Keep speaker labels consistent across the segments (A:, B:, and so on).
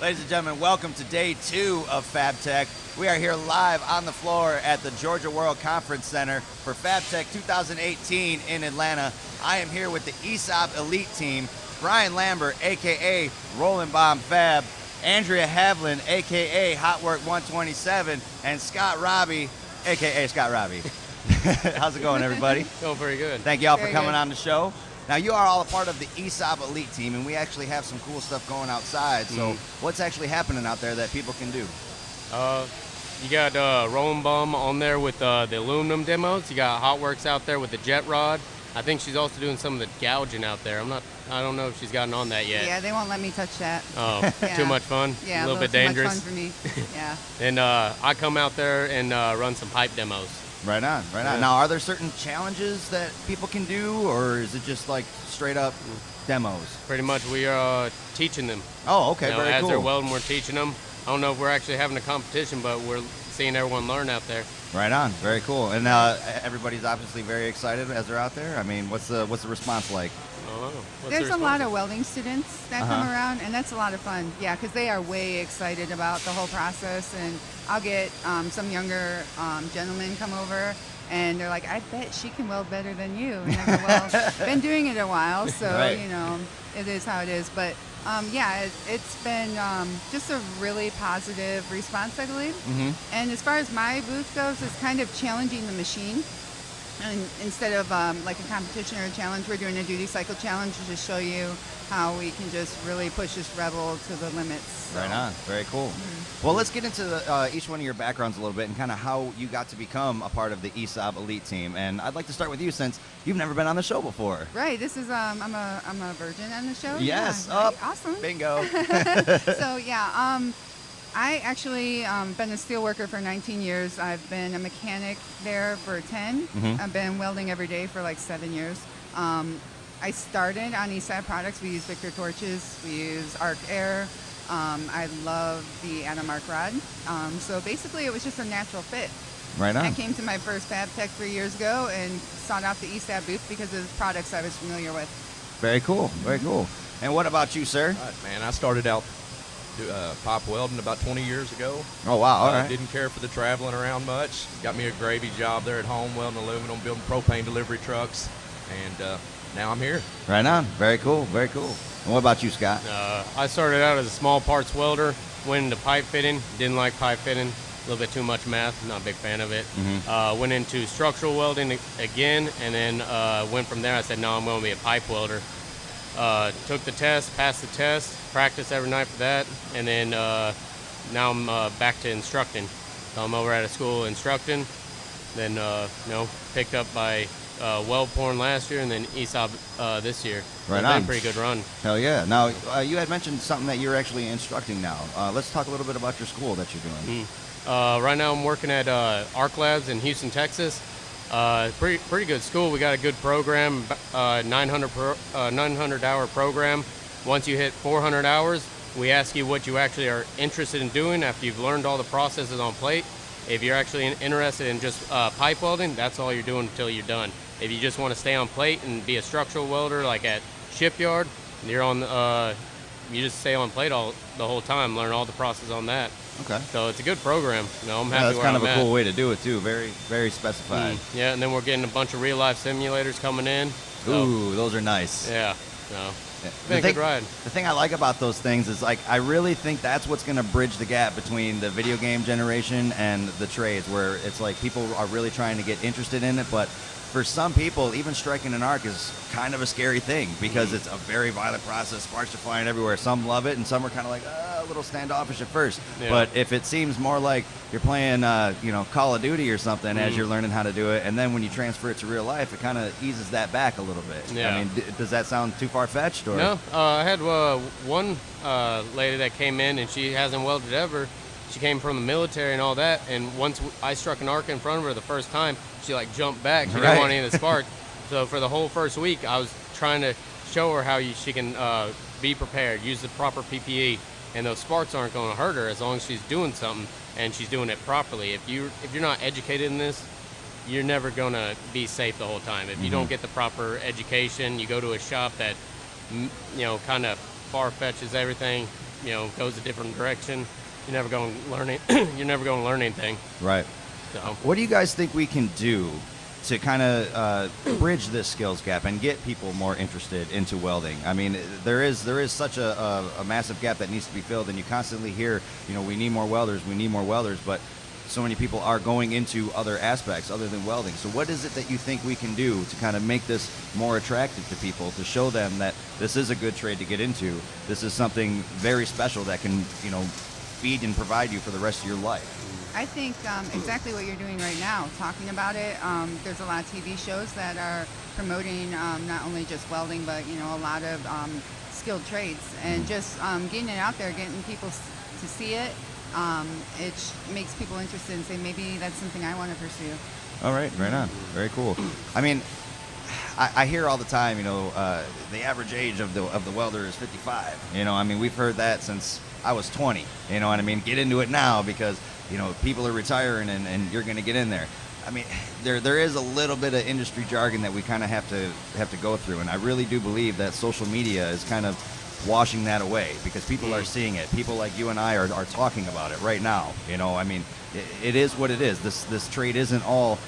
A: Ladies and gentlemen, welcome to day 2 of FABTECH. We are here live on the floor at the Georgia World Conference Center for FABTECH 2018 in Atlanta. I am here with the ESAB Elite team, Brian Lambert, a.k.a. Rollin' Bomb Fab, Andrea Havlin, a.k.a. Hot Work 127, and Scott Raabe, a.k.a. Scott Raabe. How's it going, everybody?
B: Going pretty good.
A: Thank you all for coming on the show. Now, you are all a part of the ESAB Elite team, and we actually have some cool stuff going outside. So what's actually happening out there that people can do?
B: You got Rollin' Bomb on there with the aluminum demos. You got Hot Works out there with the jet rod. I think she's also doing some of the gouging out there. I don't know if she's gotten on that yet.
C: Yeah, they won't let me touch that.
B: Oh,
C: Yeah.
B: Too much fun?
C: Yeah,
B: a little bit dangerous?
C: Too much fun for me. Yeah.
B: And I come out there and run some pipe demos.
A: Right on, right on. Now, are there certain challenges that people can do, or is it just like straight up demos?
B: Pretty much we are teaching them.
A: Oh, okay,
B: You know,
A: very
B: as
A: cool.
B: they're welding, we're teaching them. I don't know if we're actually having a competition, but we're seeing everyone learn out there.
A: Right on, very cool. And everybody's obviously very excited as they're out there. I mean, what's the response like?
C: There's a lot of welding students that come around, and that's a lot of fun. Yeah, because they are way excited about the whole process. And I'll get some younger gentlemen come over, and they're like, I bet she can weld better than you. And I go, well, been doing it a while, so,
A: Right.
C: you know, it is how it is. But, yeah, it's been just a really positive response, I believe. And as far as my booth goes, it's kind of challenging the machine. And instead of like a competition or a challenge, we're doing a duty cycle challenge to just show you how we can just really push this Rebel to the limits. So.
A: Right on, very cool. Well, let's get into each one of your backgrounds a little bit and kind of how you got to become a part of the ESAB Elite team. And I'd like to start with you since you've never been on the show before.
C: Right. This is I'm a virgin on the show.
A: Yes.
C: Yeah, right. Awesome.
A: Bingo.
C: So yeah. I actually been a steel worker for 19 years. I've been a mechanic there for 10. I've been welding every day for like 7 years. I started on ESAB products. We use Victor torches. We use Arc Air. I love the Adam Arc rod. So basically, it was just a natural fit.
A: Right on.
C: I came to my first FABTECH 3 years ago and sought out the ESAB booth because of the products I was familiar with.
A: Very cool, very cool. And what about you, sir?
D: All right, man, I started out pipe welding about 20 years ago.
A: Oh, wow, all right.
D: Didn't care for the traveling around much. Got me a gravy job there at home, welding aluminum, building propane delivery trucks, and now I'm here.
A: Right on, very cool, very cool. And what about you, Scott?
B: I started out as a small parts welder, went into pipe fitting, didn't like pipe fitting, a little bit too much math, not a big fan of it. Went into structural welding again, and then went from there. I said, no, I'm going to be a pipe welder. Took the test, passed the test, practiced every night for that, and then now I'm back to instructing. So I'm over at a school instructing, then picked up by Weld Porn last year, and then ESAB this year.
A: Right
B: It's
A: on.
B: been a pretty good run.
A: Hell yeah. Now, you had mentioned something that you're actually instructing now. Let's talk a little bit about your school that you're doing.
B: Right now I'm working at Arc Labs in Houston, Texas. Pretty good school. We got a good program, 900-hour program. Once you hit 400 hours, we ask you what you actually are interested in doing after you've learned all the processes on plate. If you're actually interested in just pipe welding, that's all you're doing until you're done. If you just want to stay on plate and be a structural welder like at shipyard, you're on. You just stay on plate the whole time, learn all the process on that.
A: Okay.
B: So it's a good program. I'm happy
A: That's
B: where
A: kind
B: I'm
A: of a
B: at.
A: cool way to do it, too. Very, very specified.
B: Yeah, and then we're getting a bunch of real-life simulators coming in. So,
A: Ooh, those are nice.
B: yeah. So,
A: Yeah.
B: been a good ride.
A: The thing I like about those things is, like, I really think that's what's going to bridge the gap between the video game generation and the trades, where it's like people are really trying to get interested in it, but for some people, even striking an arc is kind of a scary thing because it's a very violent process. Sparks are flying everywhere. Some love it, and some are kind of like a little standoffish at first.
B: Yeah.
A: But if it seems more like you're playing, Call of Duty or something as you're learning how to do it, and then when you transfer it to real life, it kind of eases that back a little bit.
B: Yeah.
A: I mean, does that sound too far-fetched? Or?
B: No, I had one lady that came in, and she hasn't welded ever. She came from the military and all that, and once I struck an arc in front of her the first time, she like jumped back. She didn't want any of the spark. So for the whole first week, I was trying to show her how she can be prepared, use the proper PPE, and those sparks aren't going to hurt her as long as she's doing something and she's doing it properly. If you're not educated in this, you're never going to be safe the whole time. If you don't get the proper education, you go to a shop that kind of far-fetches everything, goes a different direction, you're never going to learn it. You're never going to learn anything.
A: Right.
B: So
A: What do you guys think we can do to kind of bridge this skills gap and get people more interested into welding? I mean, there is such a massive gap that needs to be filled, and you constantly hear, we need more welders, but so many people are going into other aspects other than welding. So what is it that you think we can do to kind of make this more attractive to people, to show them that this is a good trade to get into, this is something very special that can, feed and provide you for the rest of your life?
C: I think exactly what you're doing right now, talking about it. There's a lot of TV shows that are promoting not only just welding, but a lot of skilled trades, and just getting it out there, getting people to see it. It makes people interested and say, maybe that's something I want to pursue.
A: All right, right on. Very cool. I mean, I hear all the time, the average age of the welder is 55. I mean, we've heard that since I was 20. You know what I mean? Get into it now because people are retiring and you're going to get in there. I mean, there is a little bit of industry jargon that we kind of have to go through, and I really do believe that social media is kind of washing that away because people are seeing it. People like you and I are talking about it right now. I mean, it is what it is. This trade isn't all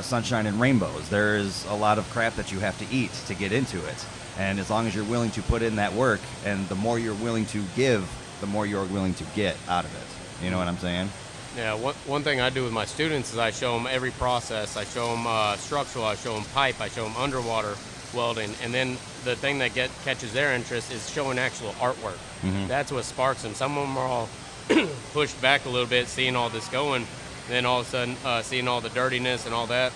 A: sunshine and rainbows. There is a lot of crap that you have to eat to get into it, and as long as you're willing to put in that work, and the more you're willing to give, the more you're willing to get out of it. You know what I'm saying?
B: Yeah, one thing I do with my students is I show them every process. I show them structural, I show them pipe, I show them underwater welding, and then the thing that catches their interest is showing actual artwork.
A: Mm-hmm.
B: That's what sparks them. Some of them are all pushed back a little bit, seeing all this going, and then all of a sudden seeing all the dirtiness and all that.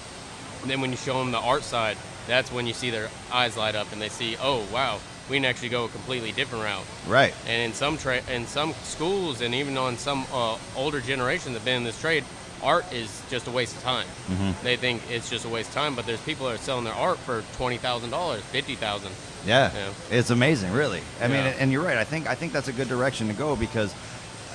B: And then when you show them the art side, that's when you see their eyes light up and they see, oh wow, we can actually go a completely different route.
A: Right.
B: And in some schools and even on some older generations that have been in this trade, art is just a waste of time.
A: Mm-hmm.
B: They think it's just a waste of time, but there's people that are selling their art for $20,000, $50,000.
A: Yeah, it's amazing, really. I mean,
B: Yeah.
A: and you're right. I think that's a good direction to go because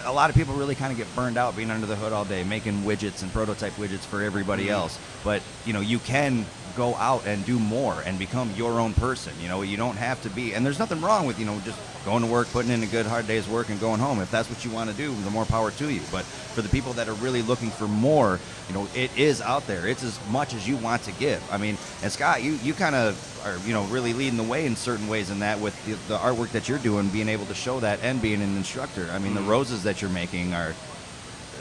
A: a lot of people really kind of get burned out being under the hood all day, making widgets and prototype widgets for everybody else. But you can go out and do more and become your own person. You don't have to be, and there's nothing wrong with just going to work, putting in a good hard day's work and going home. If that's what you want to do, the more power to you. But for the people that are really looking for more, it is out there. It's as much as you want to give. I mean, and Scott, you kind of are really leading the way in certain ways in that with the artwork that you're doing, being able to show that and being an instructor. I mean, the roses that you're making are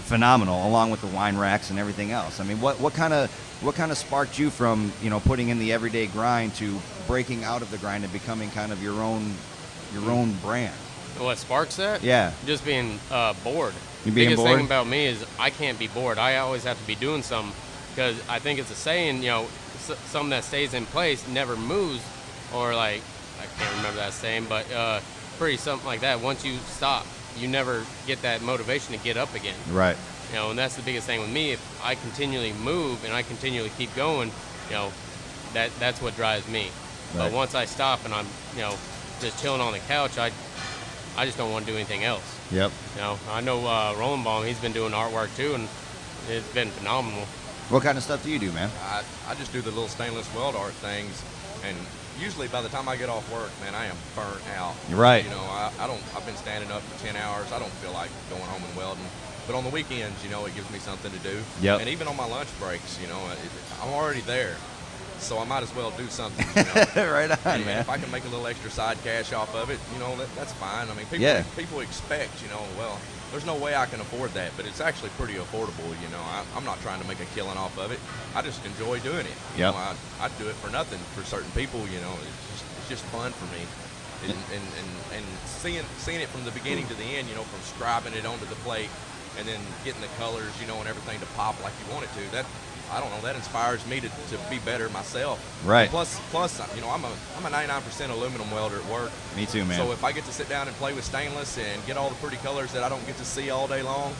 A: phenomenal, along with the wine racks and everything else. I mean, what kind of sparked you from putting in the everyday grind to breaking out of the grind and becoming kind of your own brand?
B: What sparks that?
A: Yeah.
B: Just being bored.
A: You being
B: biggest
A: bored?
B: thing about me is I can't be bored. I always have to be doing something because I think it's a saying, something that stays in place never moves, or like, I can't remember that saying, but pretty something like that. Once you stop, you never get that motivation to get up again.
A: Right.
B: And that's the biggest thing with me. If I continually move and I continually keep going, that's what drives me.
A: Right.
B: But once I stop and I'm, just chilling on the couch, I just don't want to do anything else.
A: Yep.
B: I know Roland Baum, he's been doing artwork too, and it's been phenomenal.
A: What kind of stuff do you do, man?
D: I just do the little stainless weld art things, and usually by the time I get off work, man, I am burnt out.
A: You're right.
D: I've been standing up for 10 hours. I don't feel like going home and welding. But on the weekends, it gives me something to do.
A: Yep.
D: And even on my lunch breaks, I'm already there. So I might as well do something.
A: Right on,
D: and
A: man.
D: if I can make a little extra side cash off of it, that's fine. I mean, people expect, well, there's no way I can afford that, but it's actually pretty affordable. I'm not trying to make a killing off of it. I just enjoy doing it.
A: Yep.
D: I do it for nothing for certain people. It's just fun for me. And seeing it from the beginning to the end, from scribing it onto the plate and then getting the colors, and everything to pop like you want it to. I don't know, that inspires me to be better myself.
A: Right.
D: Plus, I'm a 99% aluminum welder at work.
A: Me too, man.
D: So if I get to sit down and play with stainless and get all the pretty colors that I don't get to see all day long,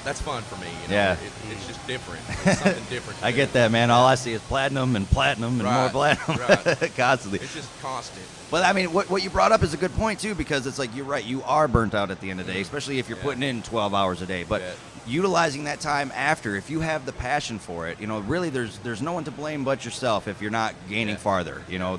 D: that's fun for me.
A: Yeah.
D: It's just different. It's something different.
A: I get that, man. All I see is platinum and more platinum
D: Right.
A: constantly.
D: It's just constant.
A: But I mean, what you brought up is a good point too, because it's like you're right. You are burnt out at the end of the day, especially if you're putting in 12 hours a day. But utilizing that time after, if you have the passion for it, you know, really there's no one to blame but yourself if you're not gaining farther. You know,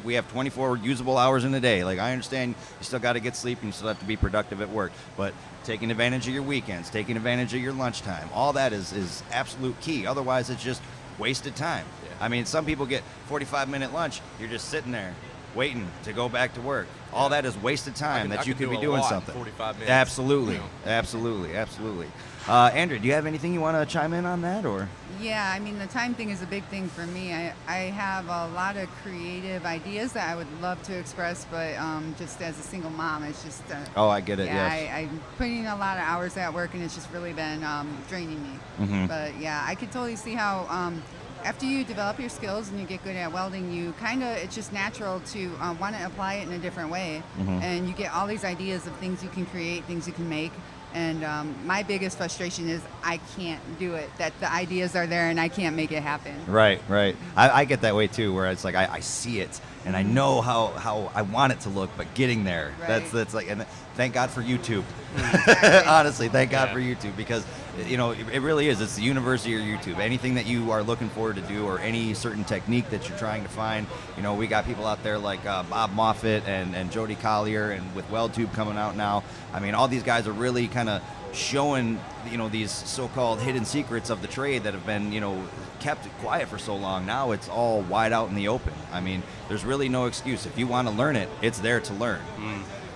A: we have 24 usable hours in a day. Like, I understand you still got to get sleep and you still have to be productive at work, but taking advantage of your weekends, taking advantage of your lunchtime, all that is absolute key. Otherwise, it's just wasted time. I mean, some people get 45-minute lunch. You're just sitting there waiting to go back to work. All that is wasted time that you could be doing something.
D: 45 minutes.
A: Absolutely,
D: You know.
A: absolutely. Andrea, do you have anything you want to chime in on that, or?
C: Yeah, I mean, the time thing is a big thing for me. I have a lot of creative ideas that I would love to express, but just as a single mom, it's just...
A: Oh, I get it,
C: yeah,
A: yes.
C: I'm putting in a lot of hours at work, and it's just really been draining me.
A: Mm-hmm.
C: But yeah, I could totally see how... after you develop your skills and you get good at welding, you it's just natural to want to apply it in a different way.
A: Mm-hmm.
C: And you get all these ideas of things you can create, things you can make. And my biggest frustration is I can't do it, that the ideas are there and I can't make it happen.
A: Right. I get that way too, where it's like I see it and I know how I want it to look, but getting there,
C: Right.
A: that's like, and thank God for YouTube.
C: Exactly.
A: Honestly, thank God for YouTube, because you know it really is. It's the university of YouTube. Anything that you are looking forward to do, or any certain technique that you're trying to find, you know, we got people out there like Bob Moffitt and Jody Collier, and with WeldTube coming out now. I mean, all these guys are really kind of showing, you know, these so-called hidden secrets of the trade that have been, you know, kept quiet for so long. Now it's all wide out in the open. I mean, there's really no excuse. If you want to learn it, it's there to learn.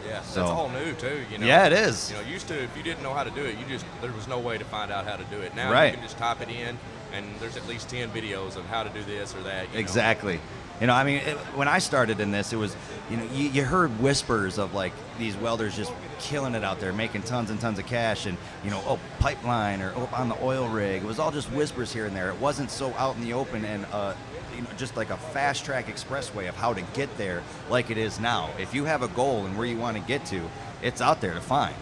D: Yeah,
A: So-
D: that's all new too. You know.
A: Yeah, it is.
D: You know, used to, if you didn't know how to do it, there was no way to find out how to do it. Now
A: Right.
D: you can just type it in, and there's at least 10 videos of how to do this or that. You know.
A: Exactly. You know, I mean, when I started in this, it was, you know, you heard whispers of like these welders just killing it out there, making tons and tons of cash, and, you know, pipeline, or on the oil rig. It was all just whispers here and there. It wasn't so out in the open and, you know, just like a fast track expressway of how to get there like it is now. If you have a goal and where you want to get to, it's out there to find.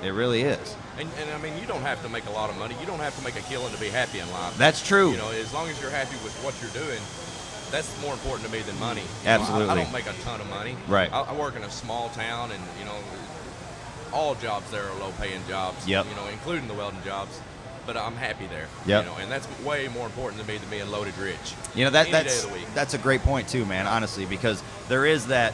A: It really is.
D: And I mean, you don't have to make a lot of money. You don't have to make a killing to be happy in life.
A: That's true.
D: You know, as long as you're happy with what you're doing, that's more important to me than money. You
A: Absolutely.
D: know, I don't make a ton of money.
A: Right.
D: I work in a small town, and, you know, all jobs there are low-paying jobs.
A: Yep.
D: You know, including the welding jobs. But I'm happy there.
A: Yep.
D: You know, and that's way more important to me than being loaded rich.
A: You know,
D: Any day of the week.
A: that's a great point too, man, honestly, because there is that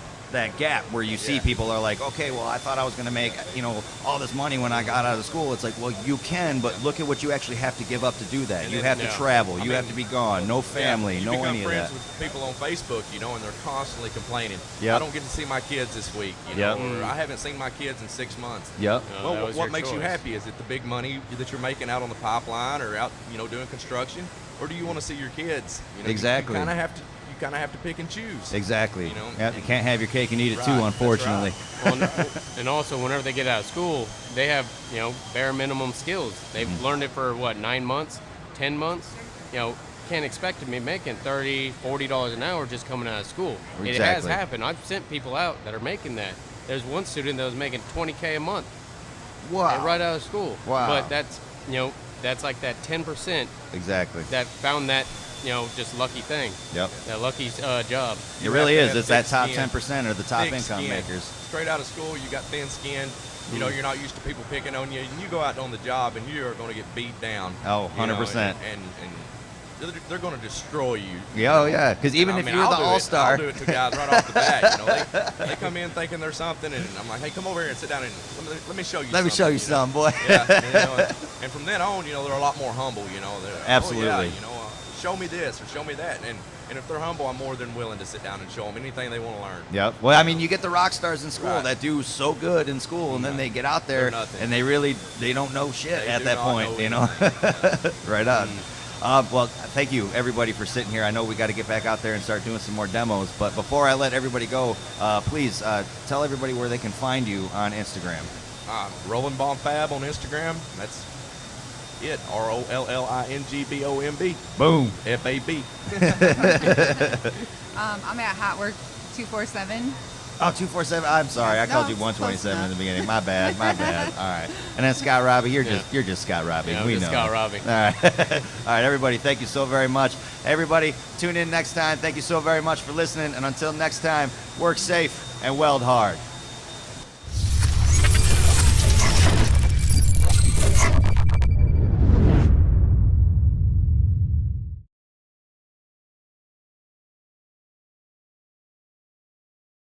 A: gap where you see people are like, okay, well, I thought I was going to make, you know, all this money when I got out of school. It's like, well, you can, but look at what you actually have to give up to do that.
D: And
A: You
D: then-
A: have to travel.
D: I
A: You have
D: mean,
A: to be gone. No family.
D: You
A: No
D: become
A: any of
D: friends
A: that.
D: with people on Facebook, you know, and they're constantly complaining.
A: Yep.
D: I don't get to see my kids this week, you
A: Yep.
D: know, or I haven't seen my kids in 6 months.
A: Yep.
B: that
D: Well,
B: was
D: what
B: your
D: makes you
B: choice.
D: happy? Is it the big money that you're making out on the pipeline or out, you know, doing construction, or do you want to see your kids? You know,
A: Exactly.
D: You kind of have to pick and choose.
A: Exactly.
D: You know,
A: Yep, you can't have your cake and eat it
D: Right,
A: too,
D: that's
A: unfortunately.
B: Well, and also, whenever they get out of school, they have, you know, bare minimum skills. They've learned it for, 9 months, 10 months? You know, can't expect to be making $30, $40 an hour just coming out of school. It has
A: Exactly.
B: happened. I've sent people out that are making that. There's one student that was making $20K a month
A: Wow.
B: right out of school.
A: Wow.
B: But that's, you know, that's like that 10%
A: Exactly.
B: that found that, you know, just lucky thing,
A: Yep.
B: that lucky job.
A: It
D: You
A: really
D: have to
A: is.
D: have
A: It's that
D: thick
A: top
D: skin.
A: 10% or the top
D: Thick
A: income
D: skin.
A: makers.
D: Straight out of school, you got thin skin. You know, you're not used to people picking on you, and you go out on the job, and you are going to get beat down.
A: Oh,
D: you know,
A: 100%.
D: And they're going to destroy you.
A: Yeah, oh, yeah. Because even
D: I
A: if
D: mean,
A: you're
D: I'll
A: the
D: do it.
A: all-star.
D: I'll do it to guys right off the bat. You know, they come in thinking they're something, and I'm like, hey, come over here and sit down and let me show you.
A: Let me show you
D: know?
A: some, boy.
D: Yeah, and, you know, and from then on, you know, they're a lot more humble. You know, they're,
A: Absolutely.
D: Oh, yeah, you know, show me this or show me that, and if they're humble, I'm more than willing to sit down and show them anything they want to learn.
A: Yep. Well, I mean, you get the rock stars in school
D: Right.
A: that do so good in school, and then they get out there
D: They're nothing.
A: and they don't know shit
D: They
A: at
D: do
A: that
D: not
A: point,
D: know
A: you know. Right on.
D: Mm.
A: Well, thank you everybody for sitting here. I know we got to get back out there and start doing some more demos, but before I let everybody go, please tell everybody where they can find you on Instagram.
D: Rolling Bomb Fab on Instagram. That's it. ROLLINGBOMB.
A: Boom.
D: FAB.
C: I'm at Hotwork 247
A: Oh, 247. I'm sorry, I called you
C: No,
A: 127 in the
C: close
A: beginning. My bad. All right. And then Scott Raabe, you're just Scott Raabe.
B: Yeah, I'm
A: we
B: just
A: know.
B: Scott Raabe.
A: All right. All right, everybody. Thank you so very much. Everybody, tune in next time. Thank you so very much for listening. And until next time, work safe and weld hard.